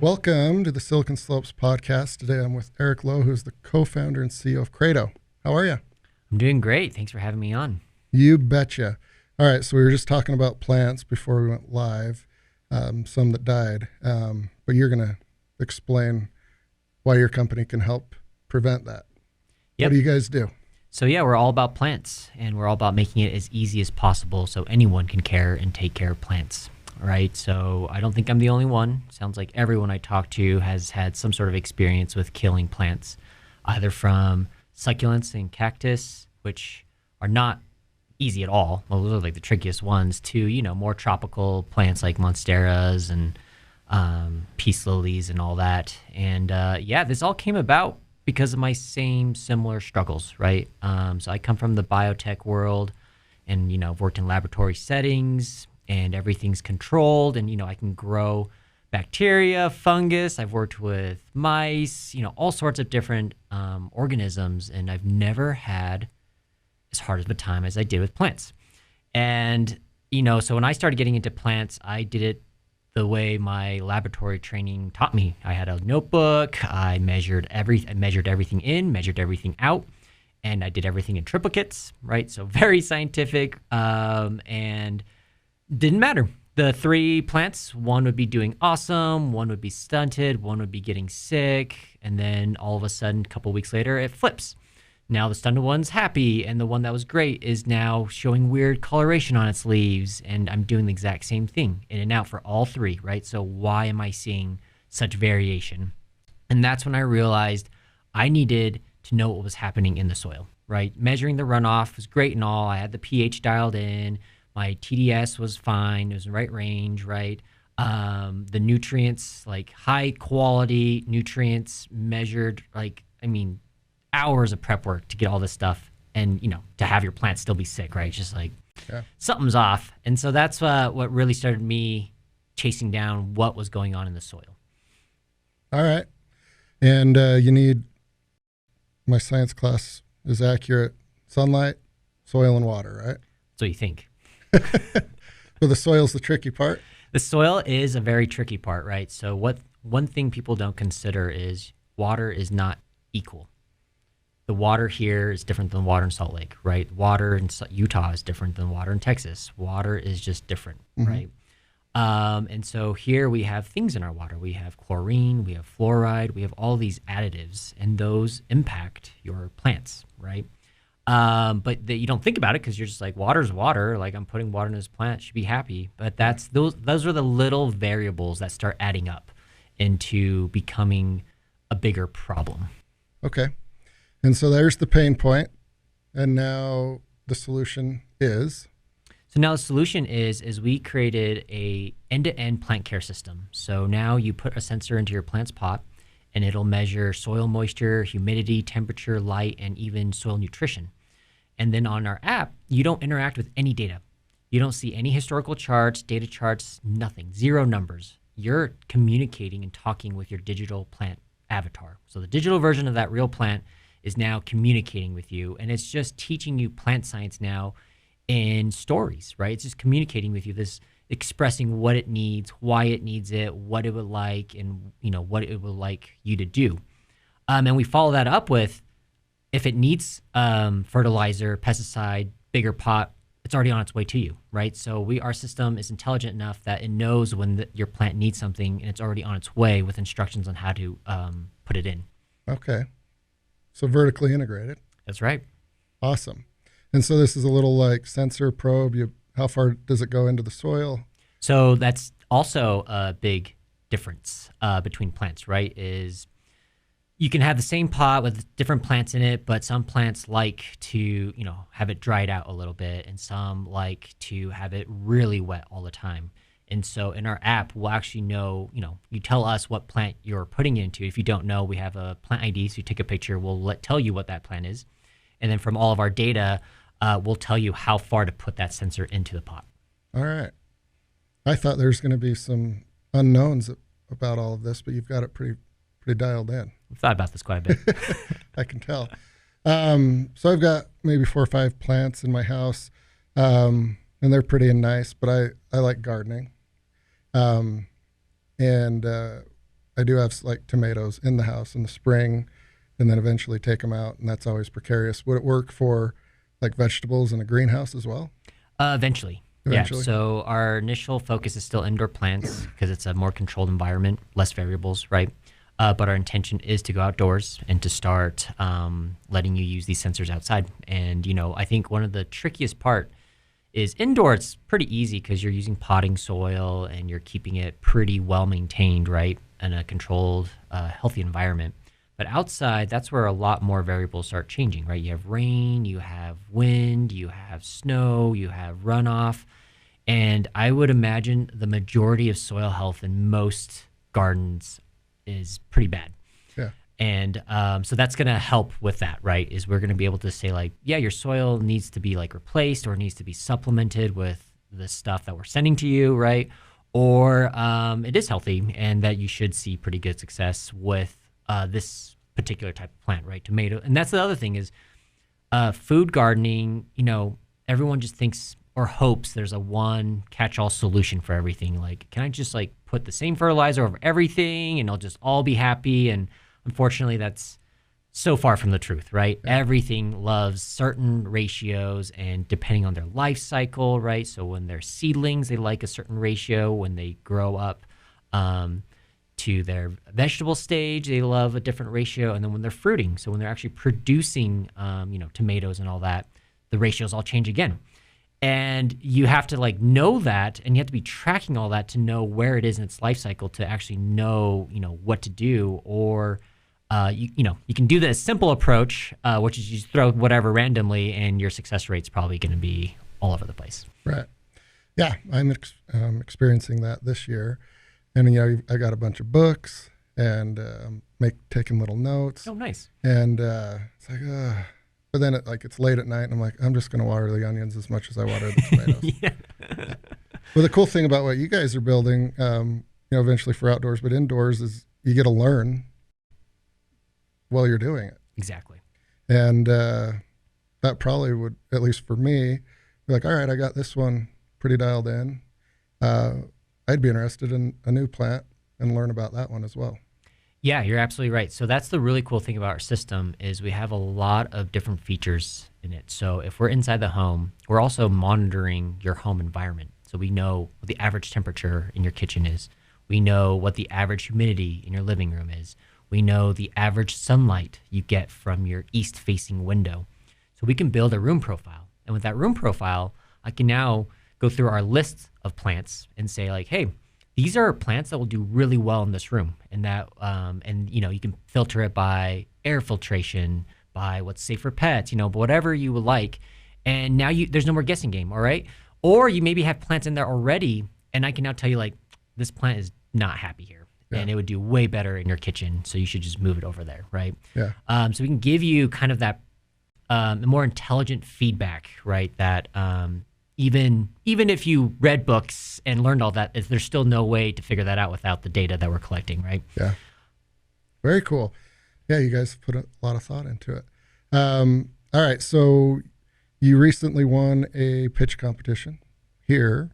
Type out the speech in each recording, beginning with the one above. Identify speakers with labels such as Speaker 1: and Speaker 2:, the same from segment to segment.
Speaker 1: Welcome to the Silicon Slopes podcast. Today I'm with Eric Lowe, who's the co-founder and CEO of Krado. How are you?
Speaker 2: I'm doing great. Thanks for having me on.
Speaker 1: You betcha. All right, so we were just talking about plants before we went live, some that died, but you're going to explain why your company can help prevent that.
Speaker 2: Yep.
Speaker 1: What do you guys do?
Speaker 2: So yeah, we're all about plants, and we're all about making it as easy as possible so anyone can care and take care of plants. Right, so I don't think I'm the only one. Sounds like everyone I talk to has had some sort of experience with killing plants, either from succulents and cactus, which are not easy at all. Well, those are like the trickiest ones, to more tropical plants like monsteras and peace lilies and all that. And this all came about because of my similar struggles. Right, so I come from the biotech world, and I've worked in laboratory settings. And everything's controlled, and I can grow bacteria, fungus. I've worked with mice, all sorts of different organisms, and I've never had as hard of a time as I did with plants. And so when I started getting into plants, I did it the way my laboratory training taught me. I had a notebook. I measured everything in, measured everything out, and I did everything in triplicates. Right, so very scientific, and didn't matter. The three plants, one would be doing awesome, one would be stunted, one would be getting sick, and then all of a sudden, a couple weeks later, it flips. Now the stunted one's happy, and the one that was great is now showing weird coloration on its leaves, and I'm doing the exact same thing, in and out for all three, right? So why am I seeing such variation? And that's when I realized I needed to know what was happening in the soil, right? Measuring the runoff was great and all. I had the pH dialed in. My TDS was fine. It was in the right range, right? The nutrients, like high quality nutrients measured, hours of prep work to get all this stuff and, to have your plant still be sick, right? It's just like something's off. And so that's what really started me chasing down what was going on in the soil.
Speaker 1: All right. And you need, my science class is accurate, sunlight, soil, and water, right?
Speaker 2: So you think.
Speaker 1: So the soil's the tricky part?
Speaker 2: The soil is a very tricky part, right? So one thing people don't consider is water is not equal. The water here is different than water in Salt Lake, right? Water in Utah is different than water in Texas. Water is just different, right? And so here we have things in our water. We have chlorine, we have fluoride, we have all these additives, and those impact your plants, right? But you don't think about it because you're just like, water's water. Like, I'm putting water in this plant, should be happy. But those are the little variables that start adding up into becoming a bigger problem.
Speaker 1: Okay. And so there's the pain point. And now the solution is?
Speaker 2: So now the solution is we created a end-to-end plant care system. So now you put a sensor into your plant's pot, and it'll measure soil moisture, humidity, temperature, light, and even soil nutrition. And then on our app, you don't interact with any data. You don't see any historical charts, data charts, nothing, zero numbers. You're communicating and talking with your digital plant avatar. So the digital version of that real plant is now communicating with you, and it's just teaching you plant science now in stories, right? It's just communicating with you, this expressing what it needs, why it needs it, what it would like, and what it would like you to do. And we follow that up with, if it needs fertilizer, pesticide, bigger pot, it's already on its way to you, right? So our system is intelligent enough that it knows when your plant needs something, and it's already on its way with instructions on how to put it in.
Speaker 1: Okay. So vertically integrated.
Speaker 2: That's right.
Speaker 1: Awesome. And so this is a little like sensor probe. How far does it go into the soil?
Speaker 2: So that's also a big difference between plants, right? Is you can have the same pot with different plants in it, but some plants like to, have it dried out a little bit, and some like to have it really wet all the time. And so in our app, we'll actually know, you tell us what plant you're putting it into. If you don't know, we have a plant ID, so you take a picture, we'll tell you what that plant is. And then from all of our data, we'll tell you how far to put that sensor into the pot.
Speaker 1: All right. I thought there's going to be some unknowns about all of this, but you've got it pretty dialed in.
Speaker 2: I've thought about this quite a bit.
Speaker 1: I can tell. So I've got maybe 4 or 5 plants in my house, and they're pretty and nice, but I like gardening. And I I do have like tomatoes in the house in the spring, and then eventually take them out, and that's always precarious. Would it work for like vegetables in a greenhouse as well?
Speaker 2: Eventually. Yeah.
Speaker 1: Eventually.
Speaker 2: So our initial focus is still indoor plants because it's a more controlled environment, less variables, right? But our intention is to go outdoors and to start letting you use these sensors outside. And, I think one of the trickiest part is indoor. It's pretty easy because you're using potting soil and you're keeping it pretty well maintained, right? In a controlled, healthy environment. But outside, that's where a lot more variables start changing, right? You have rain, you have wind, you have snow, you have runoff. And I would imagine the majority of soil health in most gardens is pretty bad.
Speaker 1: Yeah.
Speaker 2: And so that's going to help with that, right? Is we're going to be able to say like, yeah, your soil needs to be like replaced or needs to be supplemented with the stuff that we're sending to you, right? Or it is healthy and that you should see pretty good success with this particular type of plant, right? Tomato. And that's the other thing is food gardening, everyone just thinks or hopes there's a one catch-all solution for everything. Like, can I just like put the same fertilizer over everything and it'll just all be happy? And unfortunately, that's so far from the truth, right? Yeah. Everything loves certain ratios and depending on their life cycle, right? So when they're seedlings, they like a certain ratio. When they grow up to their vegetable stage, they love a different ratio. And then when they're fruiting, so when they're actually producing, tomatoes and all that, the ratios all change again. And you have to like know that, and you have to be tracking all that to know where it is in its life cycle to actually know, what to do. Or, you can do the simple approach, which is you just throw whatever randomly, and your success rate's probably going to be all over the place.
Speaker 1: Right. Yeah, I'm experiencing that this year, and I got a bunch of books and taking little notes.
Speaker 2: Oh, nice.
Speaker 1: And it's like, but then it's late at night, and I'm like, I'm just going to water the onions as much as I water the tomatoes. Yeah. Well, the cool thing about what you guys are building, eventually for outdoors, but indoors, is you get to learn while you're doing it.
Speaker 2: Exactly.
Speaker 1: And that probably would, at least for me, be like, all right, I got this one pretty dialed in. I'd be interested in a new plant and learn about that one as well.
Speaker 2: Yeah, you're absolutely right. So that's the really cool thing about our system is we have a lot of different features in it. So if we're inside the home, we're also monitoring your home environment. So we know what the average temperature in your kitchen is. We know what the average humidity in your living room is. We know the average sunlight you get from your east-facing window. So we can build a room profile. And with that room profile, I can now go through our list of plants and say like, hey, these are plants that will do really well in this room, and that, you can filter it by air filtration, by what's safe for pets, whatever you would like. And now there's no more guessing game, all right? Or you maybe have plants in there already, and I can now tell you like, this plant is not happy here, and it would do way better in your kitchen, so you should just move it over there, right? Yeah. So we can give you kind of that more intelligent feedback, right? That even if you read books and learned all that, there's still no way to figure that out without the data that we're collecting, right?
Speaker 1: Yeah. Very cool. Yeah, you guys put a lot of thought into it. All right, so you recently won a pitch competition here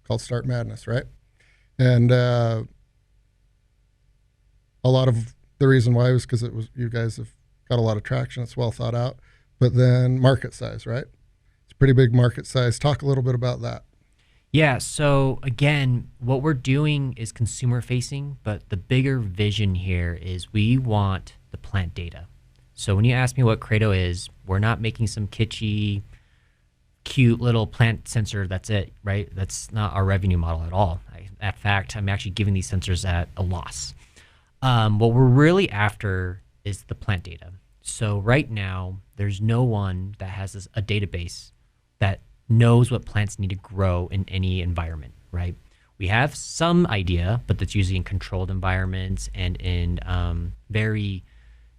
Speaker 1: called Start Madness, right? And a lot of the reason why was because you guys have got a lot of traction. It's well thought out, but then market size, right? Pretty big market size. Talk a little bit about that.
Speaker 2: Yeah, so again, what we're doing is consumer facing, but the bigger vision here is we want the plant data. So when you ask me what Krado is, we're not making some kitschy, cute little plant sensor, that's it, right? That's not our revenue model at all. In fact, I'm actually giving these sensors at a loss. What we're really after is the plant data. So right now, there's no one that has a database that knows what plants need to grow in any environment, right? We have some idea, but that's usually in controlled environments and in very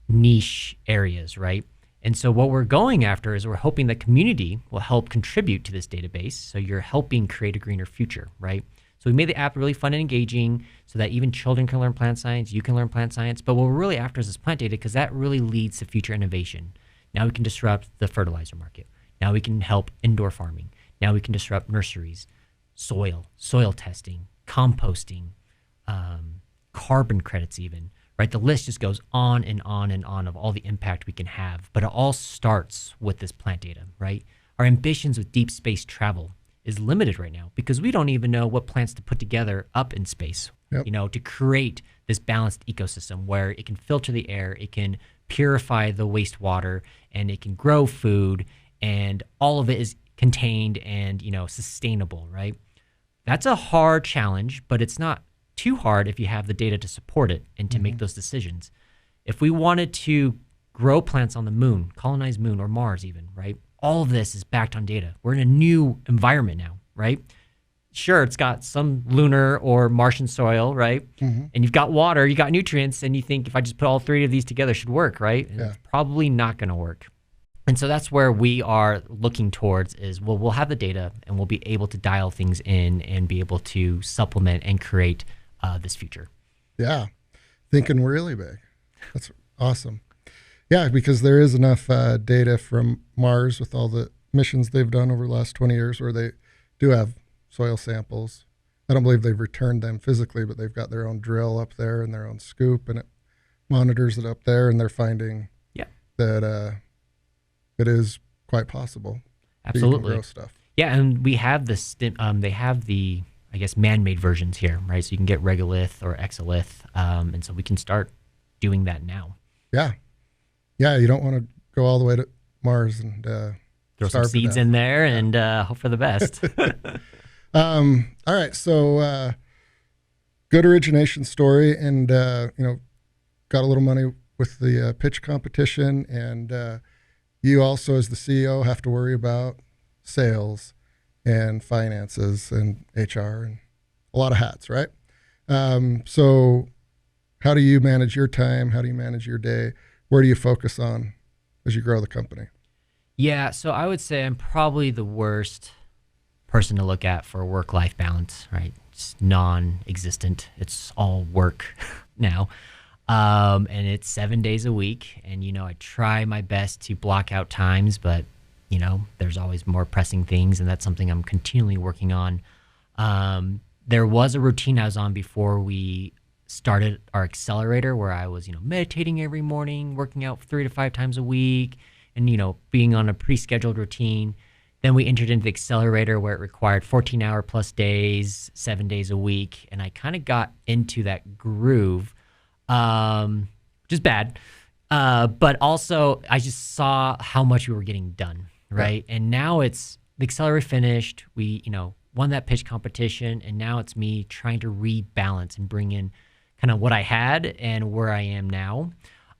Speaker 2: niche areas, right? And so what we're going after is we're hoping the community will help contribute to this database. So you're helping create a greener future, right? So we made the app really fun and engaging so that even children can learn plant science, you can learn plant science. But what we're really after is this plant data because that really leads to future innovation. Now we can disrupt the fertilizer market. Now we can help indoor farming. Now we can disrupt nurseries, soil testing, composting, carbon credits even, right? The list just goes on and on and on of all the impact we can have. But it all starts with this plant data, right? Our ambitions with deep space travel is limited right now because we don't even know what plants to put together up in space,
Speaker 1: Yep.
Speaker 2: to create this balanced ecosystem where it can filter the air, it can purify the wastewater, and it can grow food, and all of it is contained and, sustainable, right? That's a hard challenge, but it's not too hard if you have the data to support it and to make those decisions. If we wanted to grow plants on the moon, colonize moon or Mars even, right? All of this is backed on data. We're in a new environment now, right? Sure, it's got some lunar or Martian soil, right? And you've got water, you got nutrients, and you think if I just put all three of these together, it should work, right? And it's probably not going to work. And so that's where we are looking towards is, well, we'll have the data and we'll be able to dial things in and be able to supplement and create this future.
Speaker 1: Yeah, thinking really big. That's awesome. Yeah, because there is enough data from Mars with all the missions they've done over the last 20 years where they do have soil samples. I don't believe they've returned them physically, but they've got their own drill up there and their own scoop, and it monitors it up there, and they're finding that it is quite possible.
Speaker 2: Absolutely.
Speaker 1: You can grow stuff.
Speaker 2: Yeah, and we have this. They have the, I guess, man-made versions here, right? So you can get regolith or exolith, and so we can start doing that now.
Speaker 1: Yeah, you don't want to go all the way to Mars and
Speaker 2: throw some seeds in there and hope for the best.
Speaker 1: All right, so good origination story, and got a little money with the pitch competition, and you also, as the CEO, have to worry about sales and finances and HR and a lot of hats, right? So how do you manage your time? How do you manage your day? Where do you focus on as you grow the company?
Speaker 2: Yeah, so I would say I'm probably the worst person to look at for work-life balance, right? It's non-existent. It's all work now. And it's 7 days a week. And, I try my best to block out times, but, there's always more pressing things. And that's something I'm continually working on. There was a routine I was on before we started our accelerator where I was, meditating every morning, working out 3 to 5 times a week, and, being on a pre-scheduled routine. Then we entered into the accelerator where it required 14-hour plus days, 7 days a week. And I kind of got into that groove, which is bad. But also I just saw how much we were getting done, right? Yeah. And now it's the accelerator finished. We, won that pitch competition. And now it's me trying to rebalance and bring in kind of what I had and where I am now.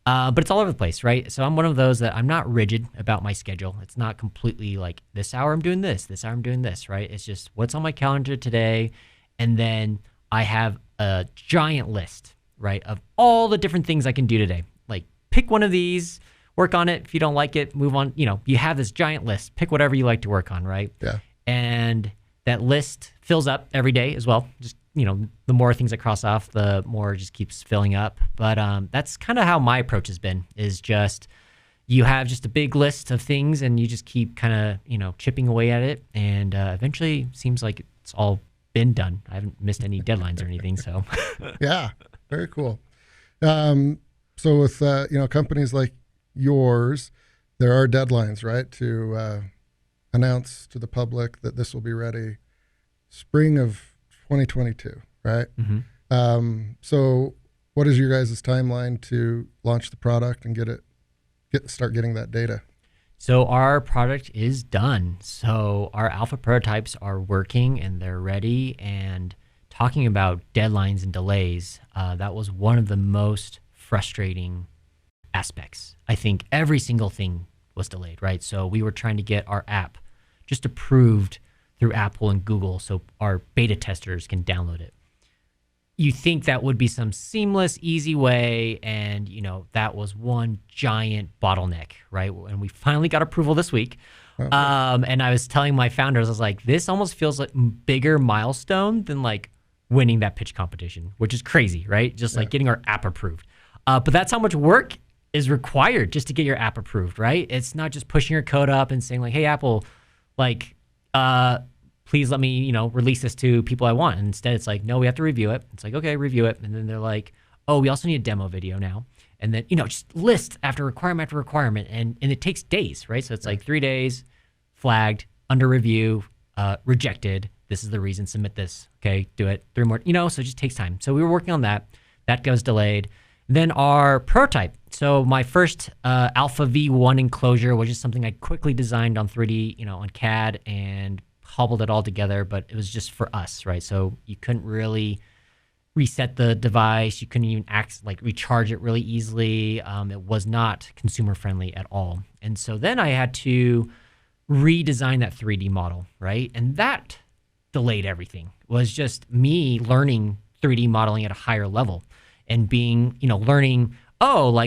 Speaker 2: But it's all over the place, right? So I'm one of those that I'm not rigid about my schedule. It's not completely like this hour I'm doing this hour I'm doing this, right? It's just what's on my calendar today. And then I have a giant list, right, of all the different things I can do today. Like pick one of these, work on it. If you don't like it, move on. You have this giant list. Pick whatever you like to work on, right?
Speaker 1: Yeah.
Speaker 2: And that list fills up every day as well. Just the more things I cross off, the more it just keeps filling up. But that's kind of how my approach has been, is just you have just a big list of things and you just keep kind of, chipping away at it. And eventually seems like it's all been done. I haven't missed any deadlines or anything. So
Speaker 1: yeah, very cool. So with, companies like yours, there are deadlines, right? To announce to the public that this will be ready spring of 2022, right? Mm-hmm. So what is your guys' timeline to launch the product and start getting that data?
Speaker 2: So our product is done. So our alpha prototypes are working and they're ready. And talking about deadlines and delays, that was one of the most frustrating aspects. I think every single thing was delayed, right? So we were trying to get our app just approved through Apple and Google so our beta testers can download it. You think that would be some seamless, easy way, and that was one giant bottleneck, right? And we finally got approval this week. Okay. And I was telling my founders, I was like, this almost feels like a bigger milestone than like winning that pitch competition, which is crazy, right? Just like getting our app approved. But that's how much work is required just to get your app approved, right? It's not just pushing your code up and saying like, hey, Apple, like, please let me, release this to people I want. And instead it's like, no, we have to review it. It's like, okay, review it. And then they're like, oh, we also need a demo video now. And then, just list after requirement after requirement. And it takes days, right? So it's like 3 days, flagged, under review, rejected. This is the reason, submit this. Okay, do it. 3 more, so it just takes time. So we were working on that. That goes delayed. Then our prototype. So my first Alpha V1 enclosure was just something I quickly designed on 3D, on CAD and hobbled it all together, but it was just for us, right? So you couldn't really reset the device. You couldn't even recharge it really easily. It was not consumer friendly at all. And so then I had to redesign that 3D model, right? And that delayed everything. It was just me learning 3D modeling at a higher level and being, learning,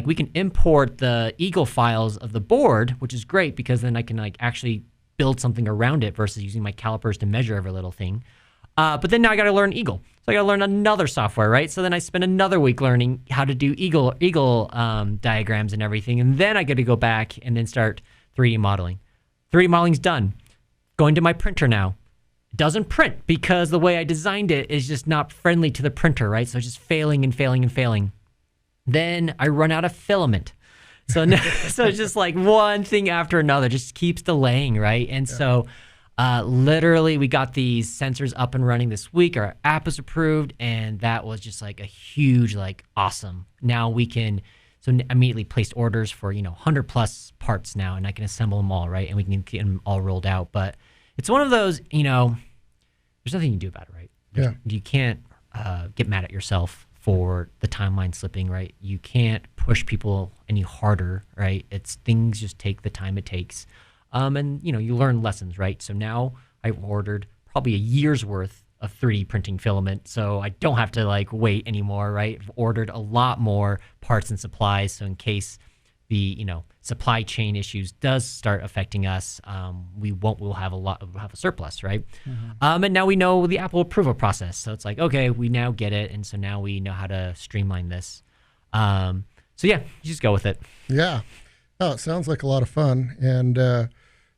Speaker 2: we can import the Eagle files of the board, which is great because then I can actually build something around it versus using my calipers to measure every little thing. But then now I got to learn Eagle. So I got to learn another software, right? So then I spent another week learning how to do Eagle diagrams and everything. And then I got to go back and then start 3D modeling. 3D modeling's done. Going to my printer now. It doesn't print because the way I designed it is just not friendly to the printer, right? So it's just failing and failing and failing. Then I run out of filament. So it's just like one thing after another, just keeps delaying, right? And so literally we got these sensors up and running this week. Our app is approved, and that was just like a huge, awesome. Now we can immediately place orders for 100 plus parts now, and I can assemble them all, right? And we can get them all rolled out. But it's one of those, there's nothing you can do about it, right? You can't get mad at yourself for the timeline slipping, right? You can't push people any harder, right? Things just take the time it takes. And you learn lessons, right? So now I've ordered probably a year's worth of 3D printing filament, so I don't have to wait anymore, right? I've ordered a lot more parts and supplies, so in case the supply chain issues does start affecting us, we'll have a surplus, right? Mm-hmm. And now we know the Apple approval process, so it's like, okay, we now get it, and so now we know how to streamline this. So yeah, you just go with it.
Speaker 1: Yeah. Oh, it sounds like a lot of fun, and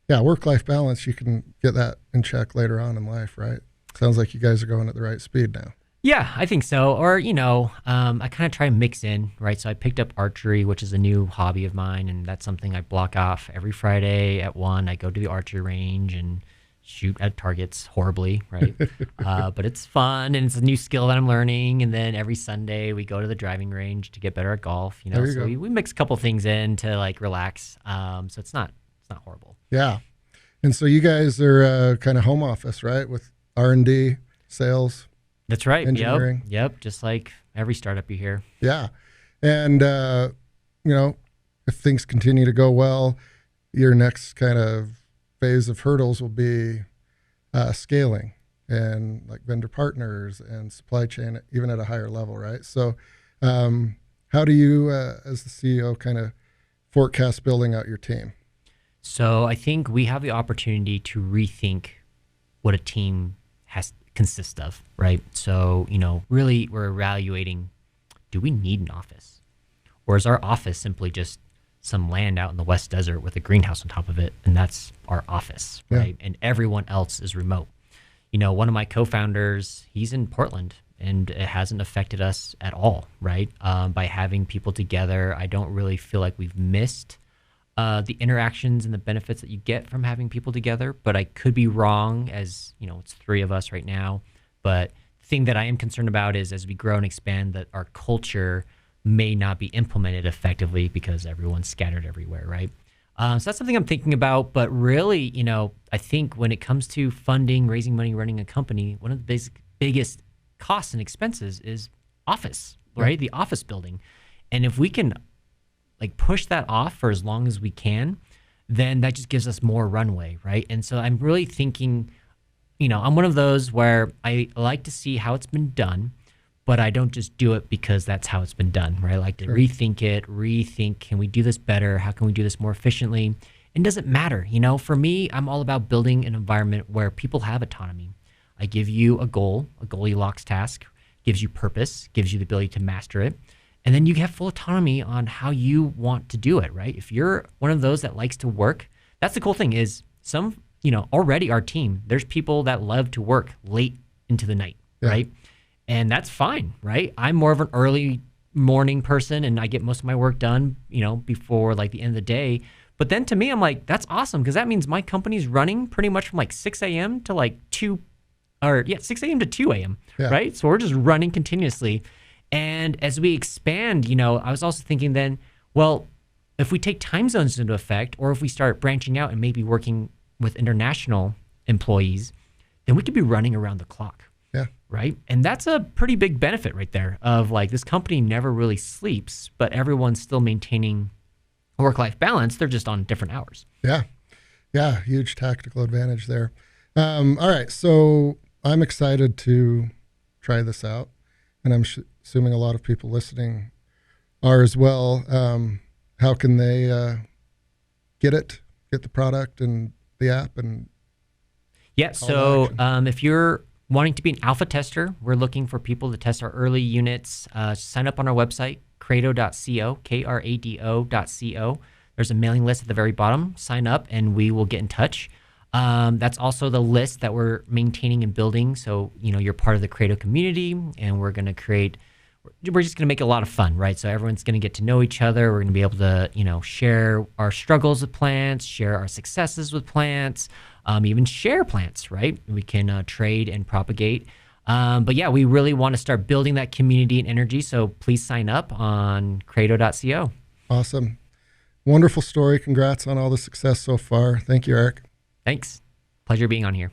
Speaker 1: work-life balance, you can get that in check later on in life, right? Sounds like you guys are going at the right speed now.
Speaker 2: Yeah, I think so. Or, I kind of try and mix in, right? So I picked up archery, which is a new hobby of mine, and that's something I block off every Friday at 1. I go to the archery range and shoot at targets horribly, right? But it's fun, and it's a new skill that I'm learning. And then every Sunday we go to the driving range to get better at golf, So we mix a couple things in to relax. So it's not horrible.
Speaker 1: Yeah. And so you guys are kind of home office, right? With R&D, sales.
Speaker 2: That's right.
Speaker 1: Engineering.
Speaker 2: Yep. Just like every startup you hear.
Speaker 1: Yeah. And, if things continue to go well, your next kind of phase of hurdles will be scaling and vendor partners and supply chain, even at a higher level, right? So how do you, as the CEO, kind of forecast building out your team?
Speaker 2: So I think we have the opportunity to rethink what a team consists of, right? So, really we're evaluating, do we need an office? Or is our office simply just some land out in the West Desert with a greenhouse on top of it, and that's our office, right? And everyone else is remote. One of my co-founders, he's in Portland, and it hasn't affected us at all, right? By having people together, I don't really feel like we've missed the interactions and the benefits that you get from having people together, but I could be wrong, as it's 3 of us right now. But the thing that I am concerned about is as we grow and expand, that our culture may not be implemented effectively because everyone's scattered everywhere, right? So that's something I'm thinking about. But really, I think when it comes to funding, raising money, running a company, one of the biggest costs and expenses is office, right? The office building. And if we can push that off for as long as we can, then that just gives us more runway, right? And so I'm really thinking, I'm one of those where I like to see how it's been done, but I don't just do it because that's how it's been done, right? I like to rethink, can we do this better? How can we do this more efficiently? And does it matter? For me, I'm all about building an environment where people have autonomy. I give you a Goldilocks task, gives you purpose, gives you the ability to master it. And then you have full autonomy on how you want to do it, right? If you're one of those that likes to work, that's the cool thing is some already our team, there's people that love to work late into the night,
Speaker 1: Yeah.
Speaker 2: right? And that's fine, right? I'm more of an early morning person and I get most of my work done, before like the end of the day. But then to me, I'm like, that's awesome because that means my company's running pretty much from like 6 a.m. to like 6 a.m. to 2 a.m.,
Speaker 1: Yeah.
Speaker 2: right? So we're just running continuously. And as we expand, I was also thinking then, well, if we take time zones into effect or if we start branching out and maybe working with international employees, then we could be running around the clock.
Speaker 1: Yeah.
Speaker 2: Right. And that's a pretty big benefit right there of like this company never really sleeps, but everyone's still maintaining work-life balance. They're just on different hours.
Speaker 1: Yeah. Yeah. Huge tactical advantage there. All right. So I'm excited to try this out, and I'm assuming a lot of people listening are as well. How can they get the product and the app? And
Speaker 2: yeah. So if you're wanting to be an alpha tester, we're looking for people to test our early units. Sign up on our website, krado.co, krado.co. There's a mailing list at the very bottom. Sign up and we will get in touch. That's also the list that we're maintaining and building. So, you're part of the Krado community and we're just going to make it a lot of fun, right? So everyone's going to get to know each other. We're going to be able to, share our struggles with plants, share our successes with plants, even share plants, right? We can trade and propagate. But yeah, we really want to start building that community and energy. So please sign up on krado.co.
Speaker 1: Awesome. Wonderful story. Congrats on all the success so far. Thank you, Eric.
Speaker 2: Thanks. Pleasure being on here.